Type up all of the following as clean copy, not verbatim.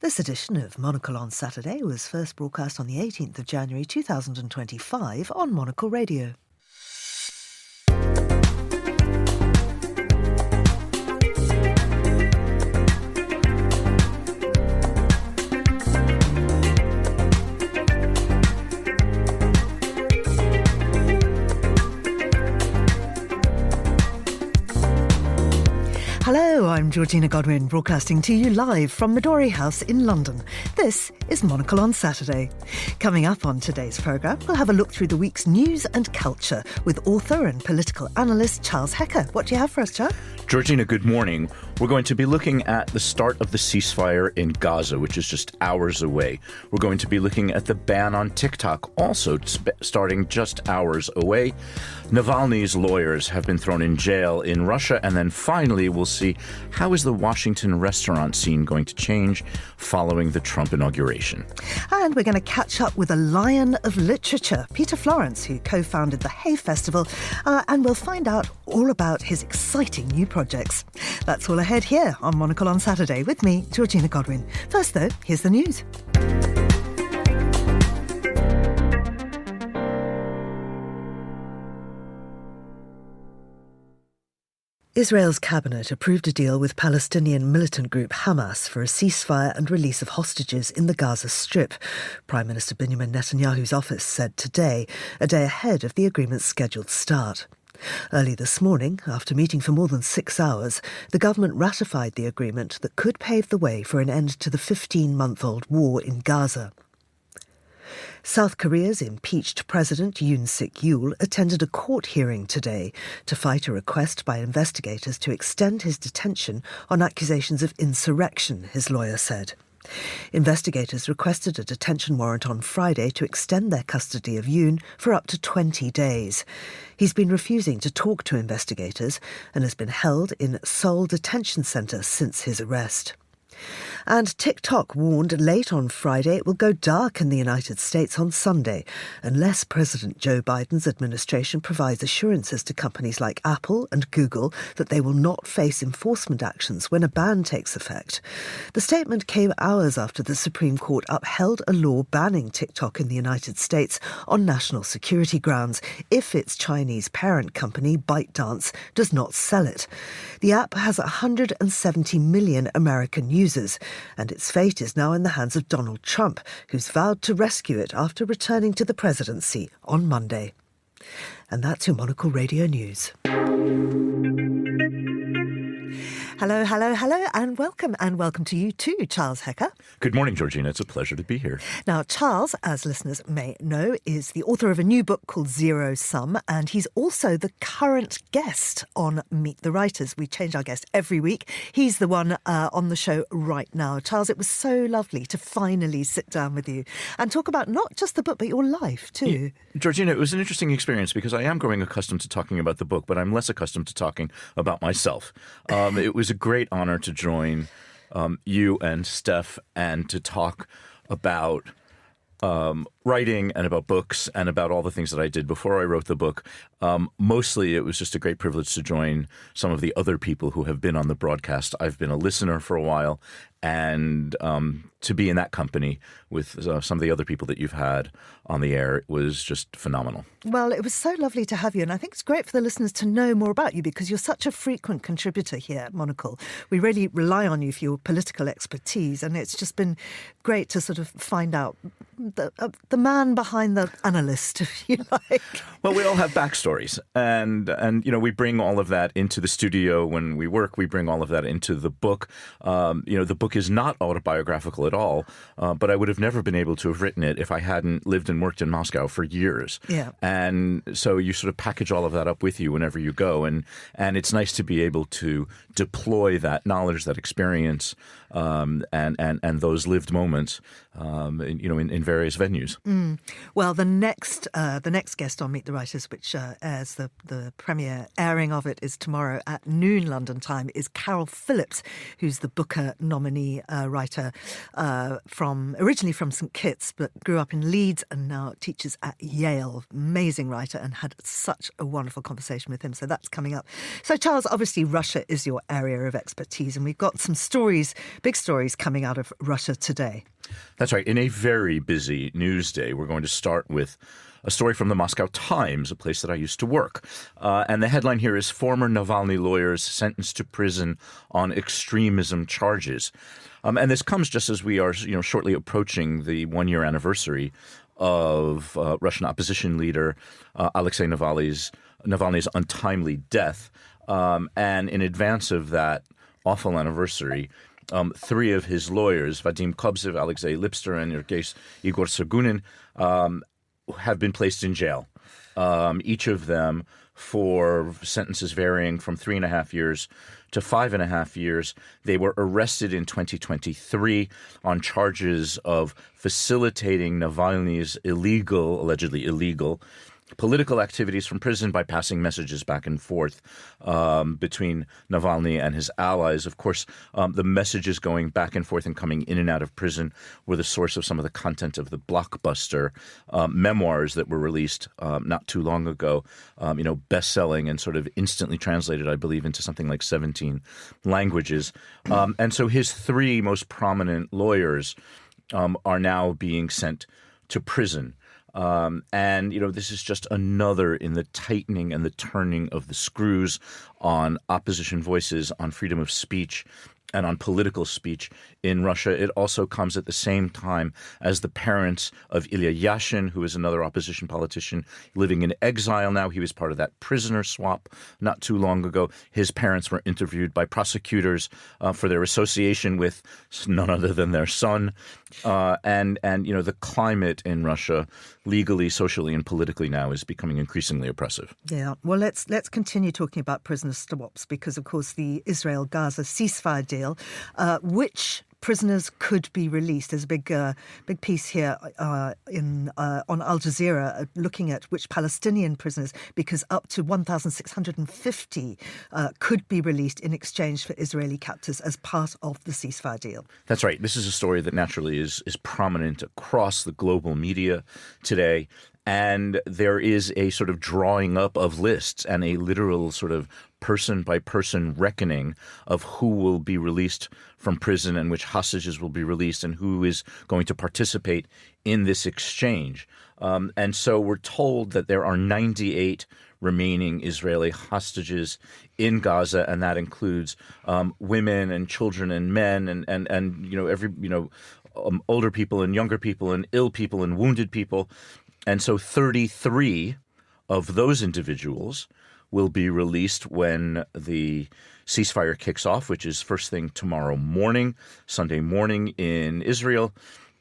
This edition of Monocle on Saturday was first broadcast on the 18th of January 2025 on Monocle Radio. Hello, I'm Georgina Godwin, broadcasting to you live from Midori House in London. This is Monocle on Saturday. Coming up on today's programme, we'll have a look through the week's news and culture with author and political analyst Charles Hecker. What do you have for us, Charles? Georgina, good morning. We're going to be looking at the start of the ceasefire in Gaza, which is just hours away. We're going to be looking at the ban on TikTok, also starting just hours away. Navalny's lawyers have been thrown in jail in Russia. And then finally, we'll see how is the Washington restaurant scene going to change following the Trump inauguration. And we're going to catch up with a lion of literature, Peter Florence, who co-founded the Hay Festival, and we'll find out all about his exciting new projects. That's all ahead here on Monocle on Saturday with me, Georgina Godwin. First, though, here's the news. Israel's cabinet approved a deal with Palestinian militant group Hamas for a ceasefire and release of hostages in the Gaza Strip. Prime Minister Benjamin Netanyahu's office said today, a day ahead of the agreement's scheduled start. Early this morning, after meeting for more than 6 hours, the government ratified the agreement that could pave the way for an end to the 15-month-old war in Gaza. South Korea's impeached President Yoon Suk-yeol attended a court hearing today to fight a request by investigators to extend his detention on accusations of insurrection, his lawyer said. Investigators requested a detention warrant on Friday to extend their custody of Yoon for up to 20 days. He's been refusing to talk to investigators and has been held in Seoul Detention Centre since his arrest. And TikTok warned late on Friday it will go dark in the United States on Sunday unless President Joe Biden's administration provides assurances to companies like Apple and Google that they will not face enforcement actions when a ban takes effect. The statement came hours after the Supreme Court upheld a law banning TikTok in the United States on national security grounds if its Chinese parent company, ByteDance, does not sell it. The app has 170 million American users, and its fate is now in the hands of Donald Trump, who's vowed to rescue it after returning to the presidency on Monday. And that's your Monocle Radio News. Hello, and welcome to you too, Charles Hecker. Good morning, Georgina. It's a pleasure to be here. Now, Charles, as listeners may know, is the author of a new book called Zero Sum, and he's also the current guest on Meet the Writers. We change our guest every week. He's the one on the show right now. Charles, it was so lovely to finally sit down with you and talk about not just the book, but your life too. Yeah, Georgina, it was an interesting experience because I am growing accustomed to talking about the book, but I'm less accustomed to talking about myself. It was a great honor to join you and Steph and to talk about writing and about books and about all the things that I did before I wrote the book. Mostly it was just a great privilege to join some of the other people who have been on the broadcast. I've been a listener for a while, and to be in that company with some of the other people that you've had on the air was just phenomenal. Well, it was so lovely to have you, and I think it's great for the listeners to know more about you because you're such a frequent contributor here at Monocle. We really rely on you for your political expertise, and it's just been great to sort of find out the man behind the analyst, if you like. Well, we all have backstories, and you know, we bring all of that into the studio when we work. We bring all of that into the book. The book is not autobiographical at all, but I would have never been able to have written it if I hadn't lived and worked in Moscow for years. Yeah. And so you sort of package all of that up with you whenever you go, and it's nice to be able to deploy that knowledge, that experience, and those lived moments, in various venues. Well, the next guest on Meet the Writers, which airs the premiere airing of it is tomorrow at noon London time, is Carol Phillips, who's the Booker nominee writer originally from St Kitts, but grew up in Leeds and now teaches at Yale. Amazing writer, and had such a wonderful conversation with him. So that's coming up. So Charles, obviously Russia is your area of expertise, and we've got some stories, big stories coming out of Russia today. That's right. In a very busy news day, we're going to start with a story from the Moscow Times, a place that I used to work. And the headline here is Former Navalny Lawyers Sentenced to Prison on Extremism Charges. And this comes just as we are shortly approaching the one-year anniversary of Russian opposition leader Alexei Navalny's untimely death. And in advance of that awful anniversary, three of his lawyers, Vadim Kobzev, Alexei Lipster, and Igor Sergunin, have been placed in jail, each of them for sentences varying from 3.5 years to 5.5 years. They were arrested in 2023 on charges of facilitating Navalny's allegedly illegal, political activities from prison by passing messages back and forth between Navalny and his allies. Of course, the messages going back and forth and coming in and out of prison were the source of some of the content of the blockbuster memoirs that were released not too long ago, best-selling and sort of instantly translated, I believe, into something like 17 languages. And so his three most prominent lawyers are now being sent to prison. This is just another in the tightening and the turning of the screws on opposition voices, on freedom of speech, and on political speech in Russia. It also comes at the same time as the parents of Ilya Yashin, who is another opposition politician living in exile now. He was part of that prisoner swap not too long ago. His parents were interviewed by prosecutors for their association with none other than their son. The climate in Russia, legally, socially, and politically now is becoming increasingly oppressive. Yeah. Well, let's continue talking about prisoner swaps because, of course, the Israel-Gaza ceasefire deal, which prisoners could be released. There's a big piece here on Al Jazeera looking at which Palestinian prisoners, because up to 1,650 could be released in exchange for Israeli captors as part of the ceasefire deal. That's right. This is a story that naturally is prominent across the global media today. And there is a sort of drawing up of lists and a literal sort of person-by-person reckoning of who will be released from prison and which hostages will be released and who is going to participate in this exchange. And so we're told that there are 98 remaining Israeli hostages in Gaza, and that includes women and children and men and older people and younger people and ill people and wounded people. And so 33 of those individuals will be released when the ceasefire kicks off, which is first thing tomorrow morning, Sunday morning in Israel.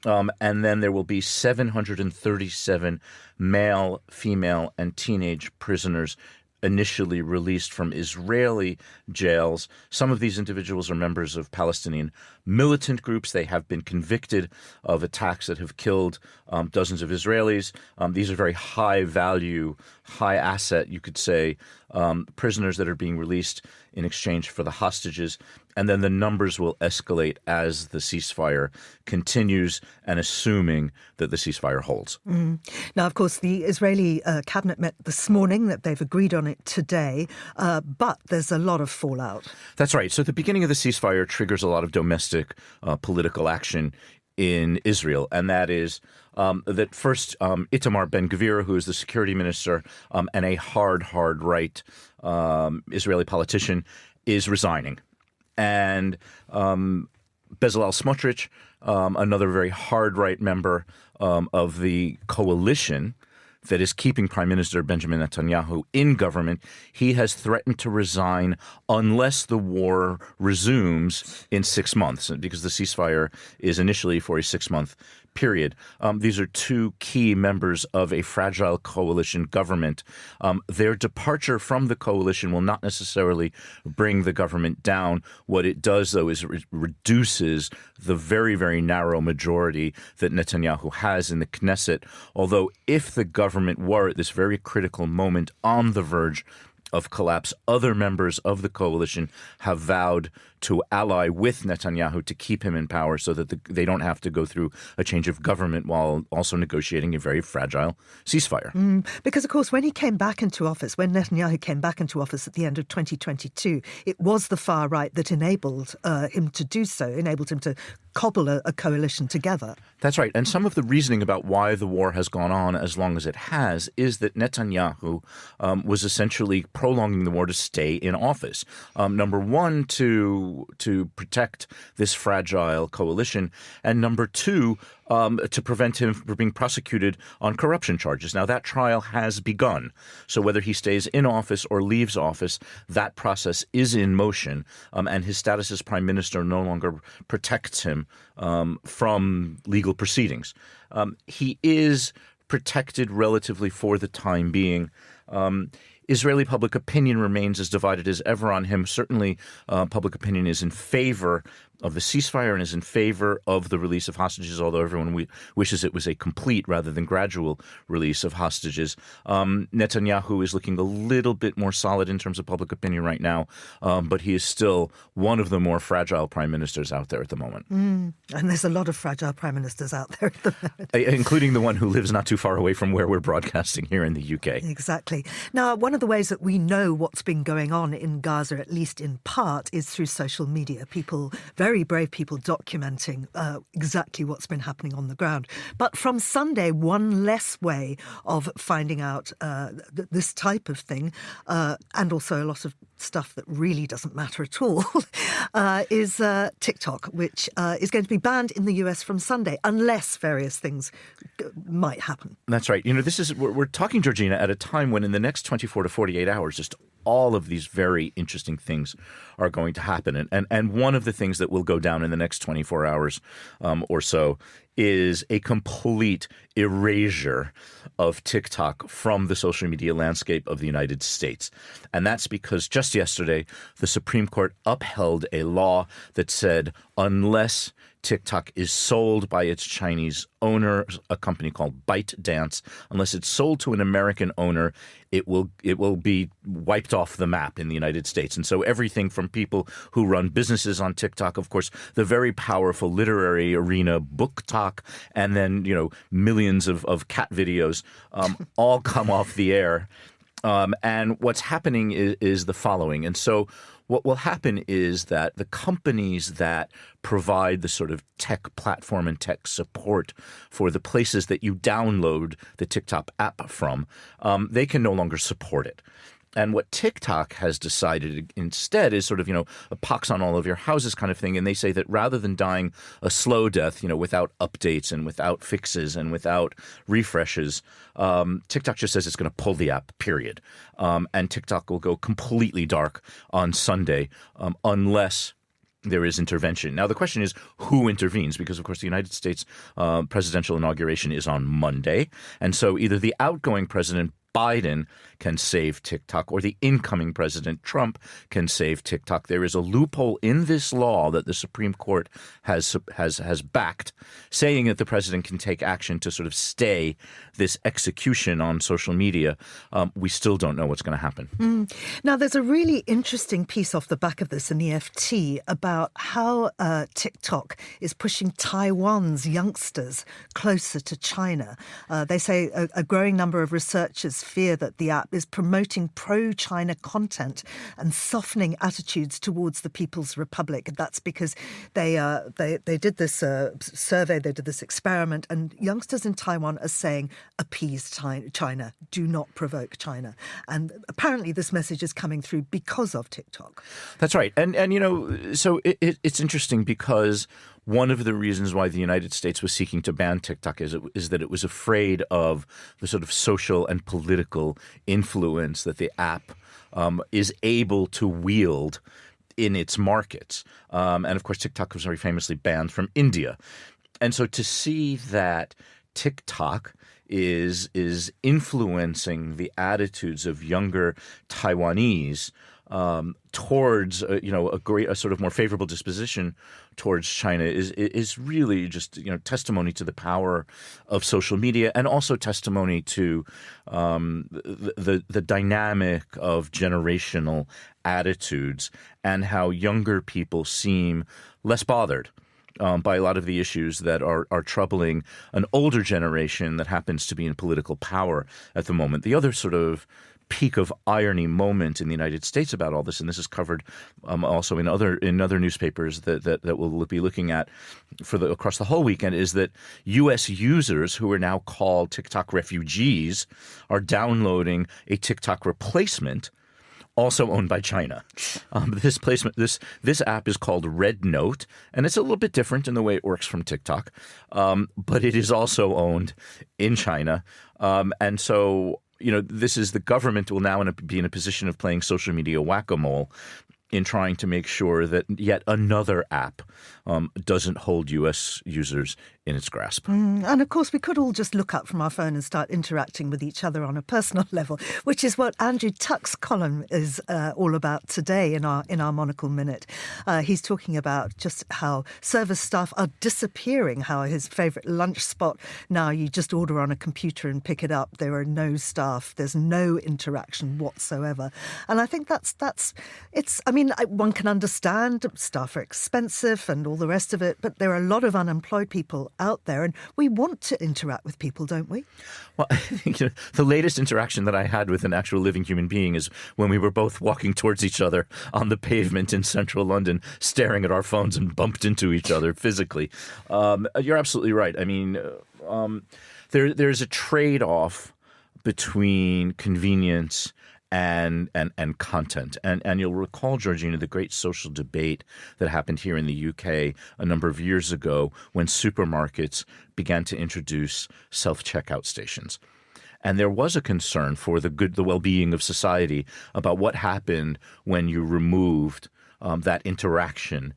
And then there will be 737 male, female, and teenage prisoners initially released from Israeli jails. Some of these individuals are members of Palestinian militant groups. They have been convicted of attacks that have killed dozens of Israelis. These are very high value, high asset, you could say, prisoners that are being released in exchange for the hostages. And then the numbers will escalate as the ceasefire continues and assuming that the ceasefire holds. Now, of course, the Israeli cabinet met this morning, that they've agreed on it today, but there's a lot of fallout. That's right. So the beginning of the ceasefire triggers a lot of domestic political action in Israel, and that is that first Itamar Ben-Gvir, who is the security minister and a hard right Israeli politician, is resigning. And Bezalel Smotrich, another very hard right member of the coalition that is keeping Prime Minister Benjamin Netanyahu in government. He has threatened to resign unless the war resumes in 6 months, because the ceasefire is initially for a 6-month period. These are two key members of a fragile coalition government. Their departure from the coalition will not necessarily bring the government down. What it does, though, is it reduces the very, very narrow majority that Netanyahu has in the Knesset. Although if the government were at this very critical moment on the verge of collapse, other members of the coalition have vowed to ally with Netanyahu to keep him in power so that they don't have to go through a change of government while also negotiating a very fragile ceasefire. Because, of course, when Netanyahu came back into office at the end of 2022, it was the far right that enabled him to do so, enabled him to cobble a coalition together. That's right. And some of the reasoning about why the war has gone on as long as it has is that Netanyahu was essentially prolonging the war to stay in office. Number one, to protect this fragile coalition, and number two, to prevent him from being prosecuted on corruption charges. Now, that trial has begun. So whether he stays in office or leaves office, that process is in motion, and his status as prime minister no longer protects him from legal proceedings. He is protected relatively for the time being. Israeli public opinion remains as divided as ever on him. Certainly, public opinion is in favor of the ceasefire and is in favor of the release of hostages, although everyone wishes it was a complete rather than gradual release of hostages. Netanyahu is looking a little bit more solid in terms of public opinion right now, but he is still one of the more fragile prime ministers out there at the moment. And there's a lot of fragile prime ministers out there at the moment. Including the one who lives not too far away from where we're broadcasting here in the UK. Exactly. Now, one of the ways that we know what's been going on in Gaza, at least in part, is through social media. People, very brave people, documenting exactly what's been happening on the ground. But from Sunday, one less way of finding out this type of thing, and also a lot of stuff that really doesn't matter at all, is TikTok, which is going to be banned in the US from Sunday, unless various things might happen. That's right. You know, we're talking, Georgina, at a time when in the next 24 to 48 hours, just all of these very interesting things are going to happen. And one of the things that will go down in the next 24 hours or so is a complete erasure of TikTok from the social media landscape of the United States. And that's because just yesterday, the Supreme Court upheld a law that said unless TikTok is sold by its Chinese owner, a company called ByteDance, unless it's sold to an American owner, it will be wiped off the map in the United States. And so everything from people who run businesses on TikTok, of course, the very powerful literary arena, Book Talk, and then, millions of cat videos all come off the air. And what's happening is the following. And so what will happen is that the companies that provide the sort of tech platform and tech support for the places that you download the TikTok app from, they can no longer support it. And what TikTok has decided instead is sort of, a pox on all of your houses kind of thing. And they say that rather than dying a slow death, without updates and without fixes and without refreshes, TikTok just says it's going to pull the app, period. And TikTok will go completely dark on Sunday unless there is intervention. Now, the question is who intervenes? Because, of course, the United States presidential inauguration is on Monday. And so either the outgoing president, Biden, can save TikTok, or the incoming president, Trump, can save TikTok. There is a loophole in this law that the Supreme Court has backed, saying that the president can take action to sort of stay this execution on social media. We still don't know what's going to happen. Now, there's a really interesting piece off the back of this in the FT about how TikTok is pushing Taiwan's youngsters closer to China. They say a growing number of researchers fear that the app is promoting pro-China content and softening attitudes towards the People's Republic. That's because they did this survey, they did this experiment, and youngsters in Taiwan are saying, appease China, do not provoke China. And apparently this message is coming through because of TikTok. That's right. And so it's interesting because one of the reasons why the United States was seeking to ban TikTok is that it was afraid of the sort of social and political influence that the app is able to wield in its markets. And of course, TikTok was very famously banned from India. And so to see that TikTok is influencing the attitudes of younger Taiwanese towards a sort of more favorable disposition towards China is really just testimony to the power of social media, and also testimony to the dynamic of generational attitudes and how younger people seem less bothered by a lot of the issues that are troubling an older generation that happens to be in political power at the moment. The other sort of peak of irony moment in the United States about all this, and this is covered also in other newspapers that we'll be looking at across the whole weekend, is that U.S. users who are now called TikTok refugees are downloading a TikTok replacement also owned by China. This app is called Red Note, and it's a little bit different in the way it works from TikTok, but it is also owned in China, and so this is the government will now be in a position of playing social media whack-a-mole in trying to make sure that yet another app doesn't hold U.S. users in its grasp. And of course, we could all just look up from our phone and start interacting with each other on a personal level, which is what Andrew Tuck's column is all about today in our Monocle Minute. He's talking about just how service staff are disappearing, how his favourite lunch spot, now you just order on a computer and pick it up. There are no staff. There's no interaction whatsoever. And I think one can understand staff are expensive and all the rest of it, but there are a lot of unemployed people out there, and we want to interact with people, don't we? Well, I think the latest interaction that I had with an actual living human being is when we were both walking towards each other on the pavement in central London, staring at our phones and bumped into each other physically. You're absolutely right. I mean, there's a trade-off between convenience and content. And you'll recall, Georgina, the great social debate that happened here in the UK a number of years ago when supermarkets began to introduce self-checkout stations. And there was a concern for the well-being of society about what happened when you removed that interaction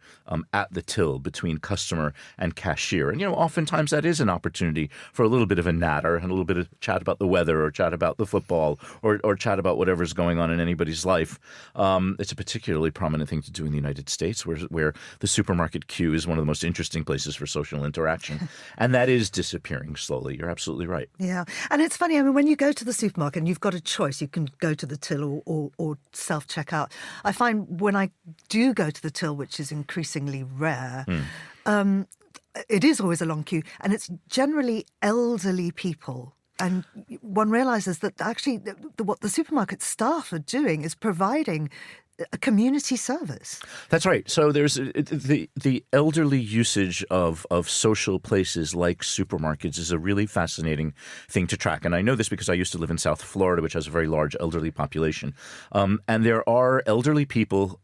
at the till between customer and cashier. And, oftentimes that is an opportunity for a little bit of a natter and a little bit of chat about the weather or chat about the football or chat about whatever's going on in anybody's life. It's a particularly prominent thing to do in the United States where the supermarket queue is one of the most interesting places for social interaction. And that is disappearing slowly. You're absolutely right. Yeah. And it's funny, when you go to the supermarket and you've got a choice, you can go to the till or self-checkout. I find when I do go to the till, which is increasingly rare, it is always a long queue, and it's generally elderly people. And one realizes that actually what the supermarket staff are doing is providing a community service. That's right. So there's the elderly usage of social places like supermarkets is a really fascinating thing to track. And I know this because I used to live in South Florida, which has a very large elderly population. And there are elderly people,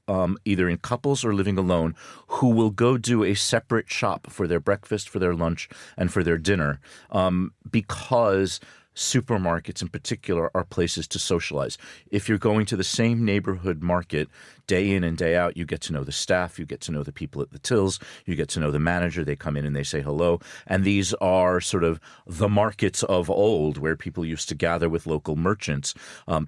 either in couples or living alone, who will go do a separate shop for their breakfast, for their lunch, and for their dinner because supermarkets in particular are places to socialize. If you're going to the same neighborhood market day in and day out, you get to know the staff, you get to know the people at the tills, you get to know the manager. They come in and they say hello. And these are sort of the markets of old where people used to gather with local merchants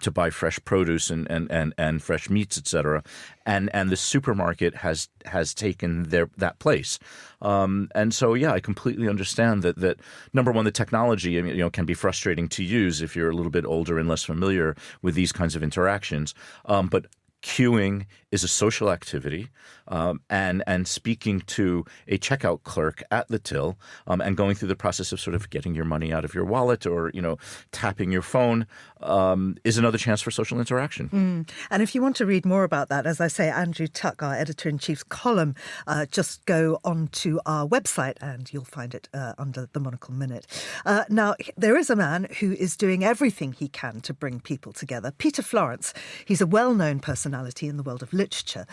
to buy fresh produce and fresh meats, etc. And the supermarket has taken that place. And so, yeah, I completely understand that number one, the technology can be frustrating to use if you're a little bit older and less familiar with these kinds of interactions. But queuing is a social activity, and speaking to a checkout clerk at the till and going through the process of sort of getting your money out of your wallet or, tapping your phone is another chance for social interaction. And if you want to read more about that, as I say, Andrew Tuck, our editor-in-chief's column, just go onto our website and you'll find it under the Monocle Minute. Now, there is a man who is doing everything he can to bring people together. Peter Florence, he's a well-known person personality in the world of literature.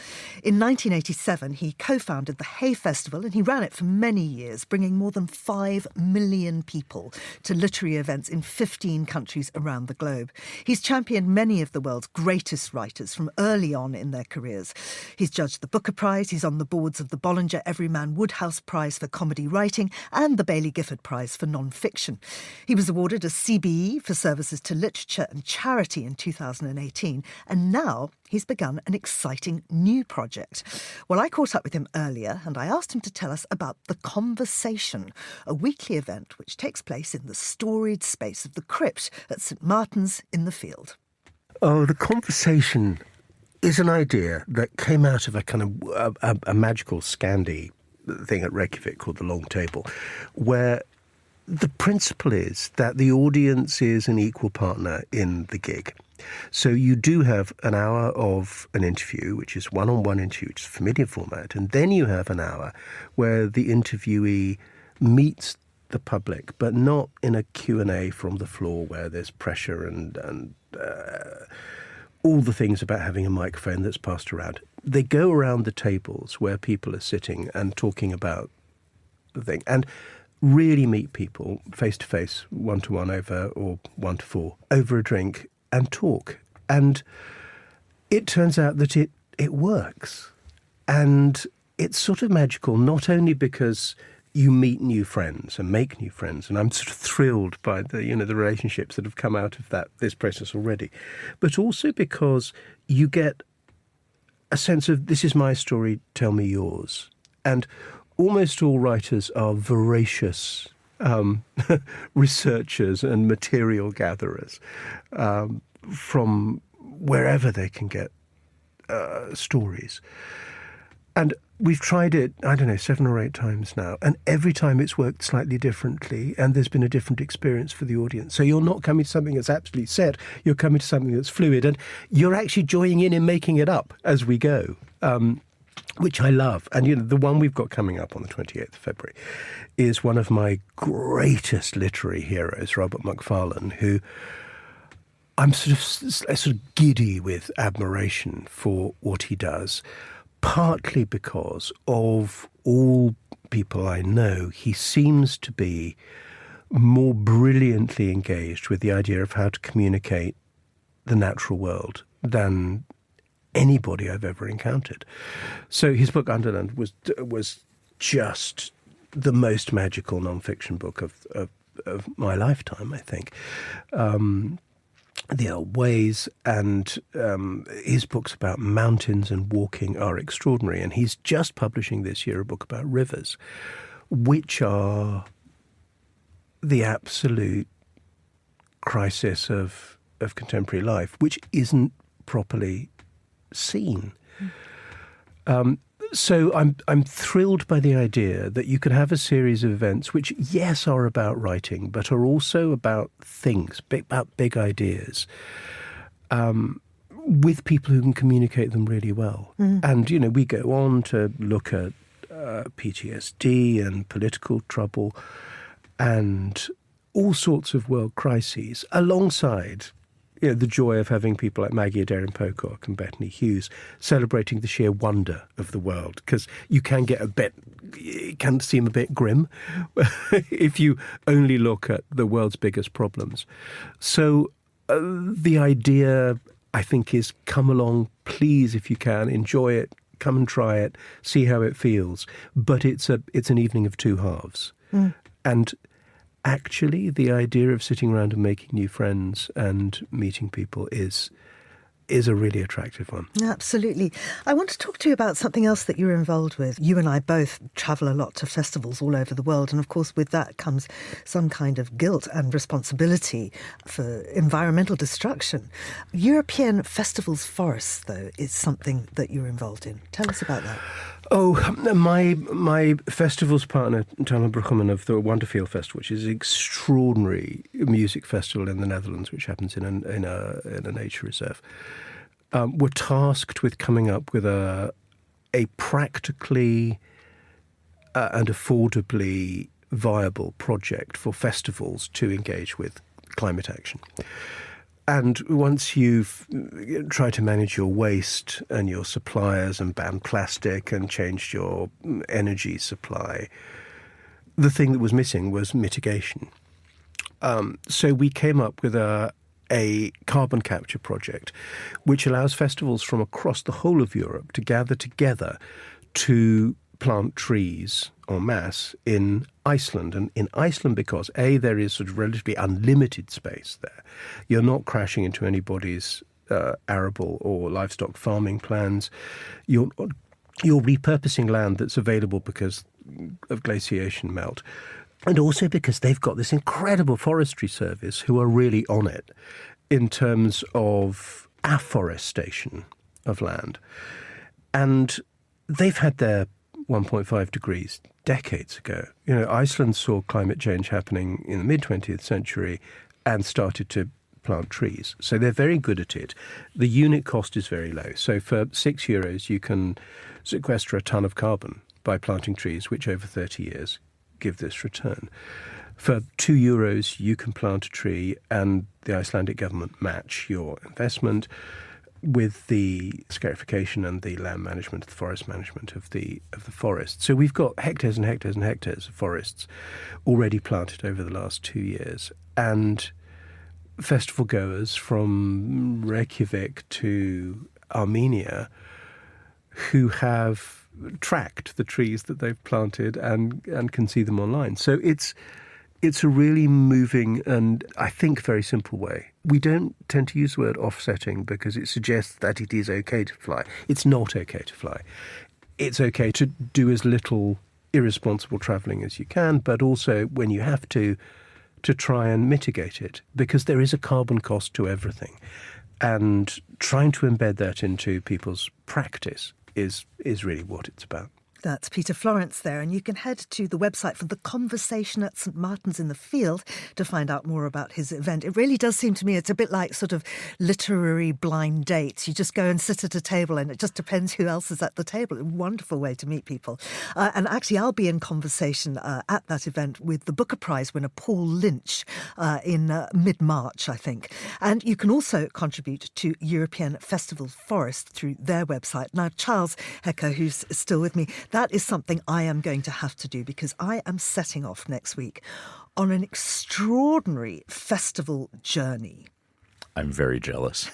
In 1987, he co-founded the Hay Festival, and he ran it for many years, bringing more than 5 million people to literary events in 15 countries around the globe. He's championed many of the world's greatest writers from early on in their careers. He's judged the Booker Prize, he's on the boards of the Bollinger Everyman Woodhouse Prize for comedy writing and the Baillie Gifford Prize for non-fiction. He was awarded a CBE for services to literature and charity in 2018, and now he's begun an exciting new project. Well, I caught up with him earlier and I asked him to tell us about The Conversation, a weekly event which takes place in the storied space of the crypt at St Martin's in the Field. Oh, The Conversation is an idea that came out of a kind of a magical Scandi thing at Reykjavik called the Long Table, where the principle is that the audience is an equal partner in the gig. So you do have an hour of an interview, which is one-on-one interview, which is a familiar format, and then you have an hour where the interviewee meets the public, but not in a Q&A from the floor where there's pressure and all the things about having a microphone that's passed around. They go around the tables where people are sitting and talking about the thing and really meet people face-to-face, one-to-one over, or one-to-four, over a drink and talk. And it turns out that it works. And it's sort of magical, not only because you meet new friends and make new friends, and I'm sort of thrilled by the relationships that have come out of this process already, but also because you get a sense of, this is my story, tell me yours. And almost all writers are voracious researchers and material gatherers from wherever they can get stories. And we've tried it, 7 or 8 times now, and every time it's worked slightly differently, and there's been a different experience for the audience. So you're not coming to something that's absolutely set, you're coming to something that's fluid, and you're actually joining in making it up as we go, which I love. And, the one we've got coming up on the 28th of February is one of my greatest literary heroes, Robert Macfarlane, who I'm sort of giddy with admiration for what he does. Partly because of all people I know, he seems to be more brilliantly engaged with the idea of how to communicate the natural world than anybody I've ever encountered. So his book Underland was just the most magical non-fiction book of my lifetime, I think. The Old Ways and his books about mountains and walking are extraordinary. And he's just publishing this year a book about rivers, which are the absolute crisis of contemporary life, which isn't properly seen. So I'm thrilled by the idea that you can have a series of events which, yes, are about writing, but are also about things, about big ideas, with people who can communicate them really well. And, we go on to look at PTSD and political trouble and all sorts of world crises alongside the joy of having people like Maggie Adair-Pocock and Bethany Hughes celebrating the sheer wonder of the world, because it can seem a bit grim if you only look at the world's biggest problems. So the idea, I think, is come along, please, if you can, enjoy it, come and try it, see how it feels. But it's an evening of two halves. And actually, the idea of sitting around and making new friends and meeting people is a really attractive one. Absolutely. I want to talk to you about something else that you're involved with. You and I both travel a lot to festivals all over the world, and of course with that comes some kind of guilt and responsibility for environmental destruction. European Festivals Forests, though, is something that you're involved in. Tell us about that. Oh, my festivals partner, Talma Brueggemann of the Wonderfield Festival, which is an extraordinary music festival in the Netherlands, which happens in a nature reserve, were tasked with coming up with a practically and affordably viable project for festivals to engage with climate action. And once you've tried to manage your waste and your suppliers and banned plastic and changed your energy supply, the thing that was missing was mitigation. So we came up with a carbon capture project, which allows festivals from across the whole of Europe to gather together to plant trees en masse in Iceland. And in Iceland, because A, there is sort of relatively unlimited space there. You're not crashing into anybody's arable or livestock farming plans. You're repurposing land that's available because of glaciation melt. And also because they've got this incredible forestry service who are really on it in terms of afforestation of land. And they've had their 1.5 degrees decades ago. You know, Iceland saw climate change happening in the mid-20th century and started to plant trees. So they're very good at it. The unit cost is very low. So for €6, you can sequester a ton of carbon by planting trees, which over 30 years give this return. For €2, you can plant a tree and the Icelandic government match your investment with the scarification and the land management, the forest management of the forest. So we've got hectares and hectares and hectares of forests already planted over the last 2 years. And festival goers from Reykjavik to Armenia who have tracked the trees that they've planted and can see them online. So it's a really moving and, I think, very simple way. We don't tend to use the word offsetting because it suggests that it is okay to fly. It's not okay to fly. It's okay to do as little irresponsible travelling as you can, but also, when you have to try and mitigate it, because there is a carbon cost to everything. And trying to embed that into people's practice is really what it's about. That's Peter Florence there, and you can head to the website for The Conversation at St Martin's in the Field to find out more about his event. It really does seem to me it's a bit like sort of literary blind dates. You just go and sit at a table and it just depends who else is at the table. A wonderful way to meet people. And actually, I'll be in conversation at that event with the Booker Prize winner Paul Lynch in mid-March, I think. And you can also contribute to European Festival Forest through their website. Now, Charles Hecker, who's still with me, that is something I am going to have to do because I am setting off next week on an extraordinary festival journey. I'm very jealous.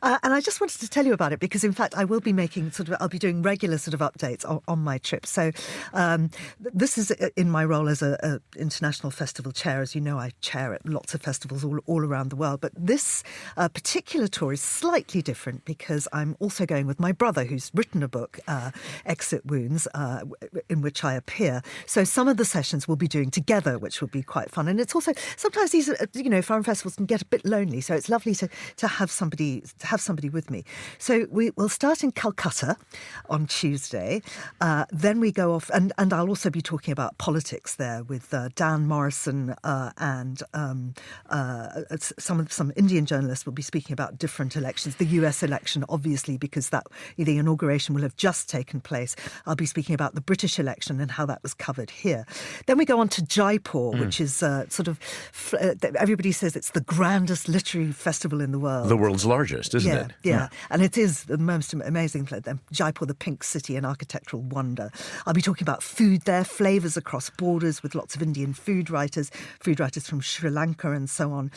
And I just wanted to tell you about it because, in fact, I will be I'll be doing regular sort of updates on my trip. So this is in my role as a international festival chair. As you know, I chair at lots of festivals all around the world. But this particular tour is slightly different because I'm also going with my brother, who's written a book, Exit Wounds, in which I appear. So some of the sessions we'll be doing together, which will be quite fun. And it's also, sometimes these, foreign festivals can get a bit lonely. So it's lovely to have somebody with me. So we'll start in Calcutta on Tuesday. Then we go off, and I'll also be talking about politics there with Dan Morrison and some Indian journalists will be speaking about different elections. The US election, obviously, because the inauguration will have just taken place. I'll be speaking about the British election and how that was covered here. Then we go on to Jaipur, which is everybody says it's the grandest literary festival in the world. The world's largest, isn't it? Yeah. And it is the most amazing place. Jaipur, the pink city, an architectural wonder. I'll be talking about food there, flavours across borders with lots of Indian food writers from Sri Lanka and so on.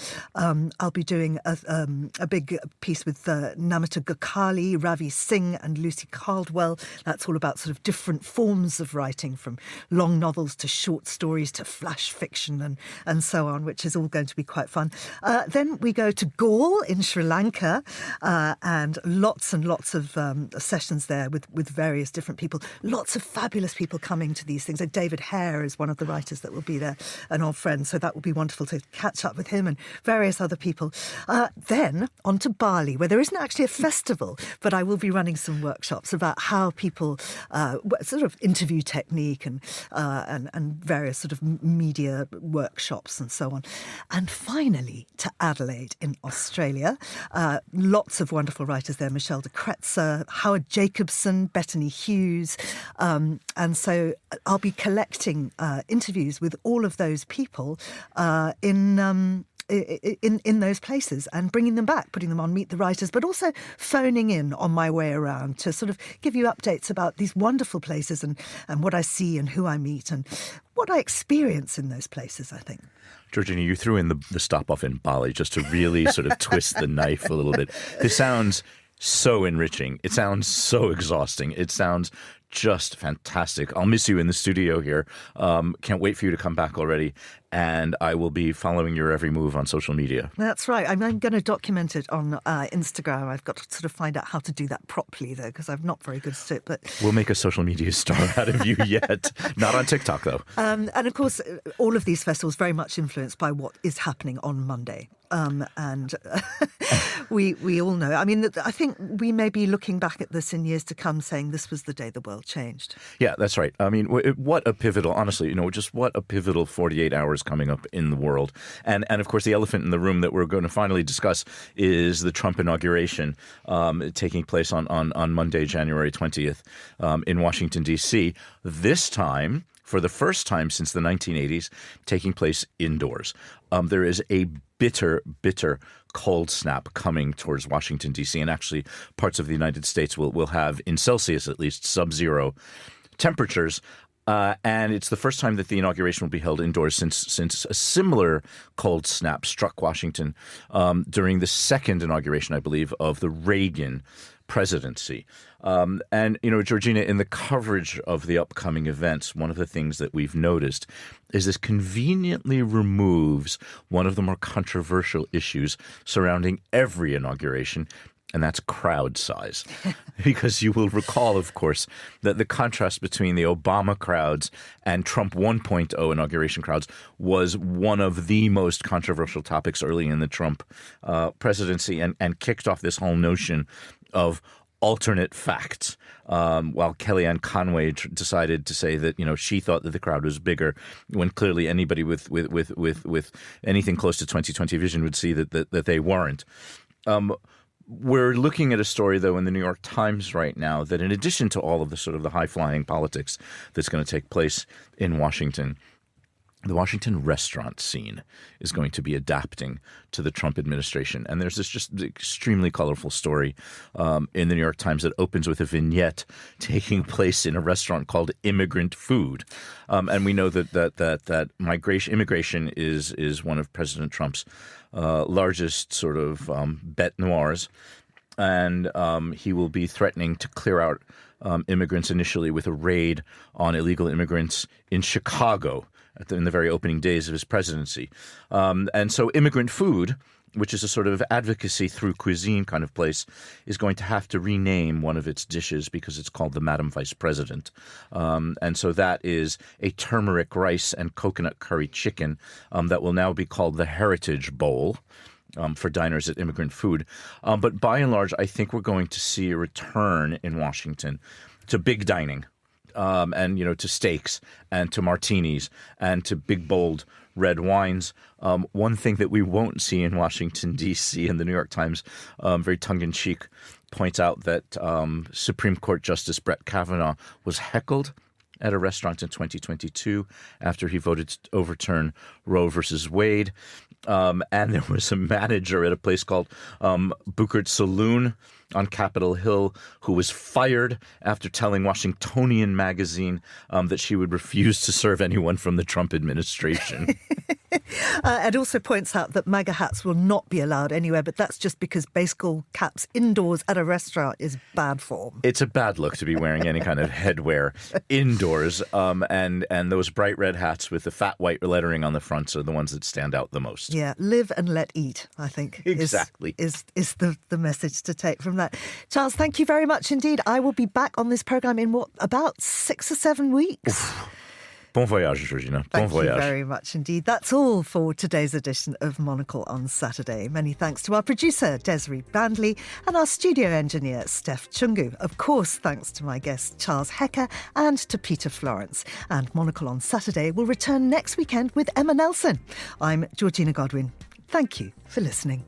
I'll be doing a big piece with Namita Gokhale, Ravi Singh and Lucy Caldwell. That's all about sort of different forms of writing, from long novels to short stories to flash fiction and so on, which is all going to be quite fun. Then we go to Galle in Sri Lanka and lots of sessions there with various different people. Lots of fabulous people coming to these things. So David Hare is one of the writers that will be there, an old friend. So that will be wonderful to catch up with him and various other people. Then on to Bali, where there isn't actually a festival, but I will be running some workshops about how people sort of interview technique and various sort of media workshops and so on. And finally to Adelaide in Australia. Lots of wonderful writers there. Michelle de Kretzer, Howard Jacobson, Bettany Hughes. And so I'll be collecting interviews with all of those people in in those places and bringing them back, putting them on Meet the Writers, but also phoning in on my way around to sort of give you updates about these wonderful places and what I see and who I meet and what I experience in those places, I think. Georgina, you threw in the stop off in Bali just to really sort of twist the knife a little bit. This sounds so enriching. It sounds so exhausting. It sounds just fantastic. I'll miss you in the studio here. Can't wait for you to come back already. And I will be following your every move on social media. That's right. I'm going to document it on Instagram. I've got to sort of find out how to do that properly, though, because I'm not very good at it. But we'll make a social media star out of you yet. Not on TikTok, though. And of course, all of these festivals very much influenced by what is happening on Monday. And we all know. I mean, I think we may be looking back at this in years to come saying this was the day the world changed. Yeah, that's right. I mean, what a pivotal, honestly, just what a pivotal 48 hours coming up in the world. And of course, the elephant in the room that we're going to finally discuss is the Trump inauguration taking place on Monday, January 20th in Washington, D.C. This time, for the first time since the 1980s, taking place indoors. There is a bitter cold snap coming towards Washington, D.C., and actually parts of the United States will have, in Celsius at least, sub-zero temperatures. And it's the first time that the inauguration will be held indoors since a similar cold snap struck Washington during the second inauguration, I believe, of the Reagan presidency. And, Georgina, in the coverage of the upcoming events, one of the things that we've noticed is this conveniently removes one of the more controversial issues surrounding every inauguration, and that's crowd size. Because you will recall, of course, that the contrast between the Obama crowds and Trump 1.0 inauguration crowds was one of the most controversial topics early in the Trump presidency and kicked off this whole notion of alternate facts. While Kellyanne Conway decided to say that she thought that the crowd was bigger, when clearly anybody with anything close to 20/20 vision would see that they weren't. We're looking at a story, though, in the New York Times right now that in addition to all of the sort of the high-flying politics that's going to take place in Washington, the Washington restaurant scene is going to be adapting to the Trump administration. And there's this just extremely colorful story in the New York Times that opens with a vignette taking place in a restaurant called Immigrant Food. And we know that immigration is one of President Trump's largest sort of bête noirs. And he will be threatening to clear out immigrants initially with a raid on illegal immigrants in Chicago in the very opening days of his presidency. And so Immigrant Food, which is a sort of advocacy through cuisine kind of place, is going to have to rename one of its dishes because it's called the Madam Vice President. And so that is a turmeric rice and coconut curry chicken that will now be called the Heritage Bowl. For diners at Immigrant Food. But by and large, I think we're going to see a return in Washington to big dining and, to steaks and to martinis and to big, bold red wines. One thing that we won't see in Washington, D.C., and the New York Times, very tongue-in-cheek, points out that Supreme Court Justice Brett Kavanaugh was heckled at a restaurant in 2022 after he voted to overturn Roe versus Wade. And there was a manager at a place called Booker's Saloon on Capitol Hill who was fired after telling Washingtonian magazine that she would refuse to serve anyone from the Trump administration. It also points out that MAGA hats will not be allowed anywhere, but that's just because baseball caps indoors at a restaurant is bad form. It's a bad look to be wearing any kind of headwear indoors, and those bright red hats with the fat white lettering on the fronts are the ones that stand out the most. Yeah, live and let eat, I think, exactly is the message to take from that. Charles, thank you very much indeed. I will be back on this programme in about 6 or 7 weeks. Oof. Bon voyage, Georgina. Bon voyage. Thank you very much indeed. That's all for today's edition of Monocle on Saturday. Many thanks to our producer, Desiree Bandley, and our studio engineer, Steph Chungu. Of course, thanks to my guest, Charles Hecker, and to Peter Florence. And Monocle on Saturday will return next weekend with Emma Nelson. I'm Georgina Godwin. Thank you for listening.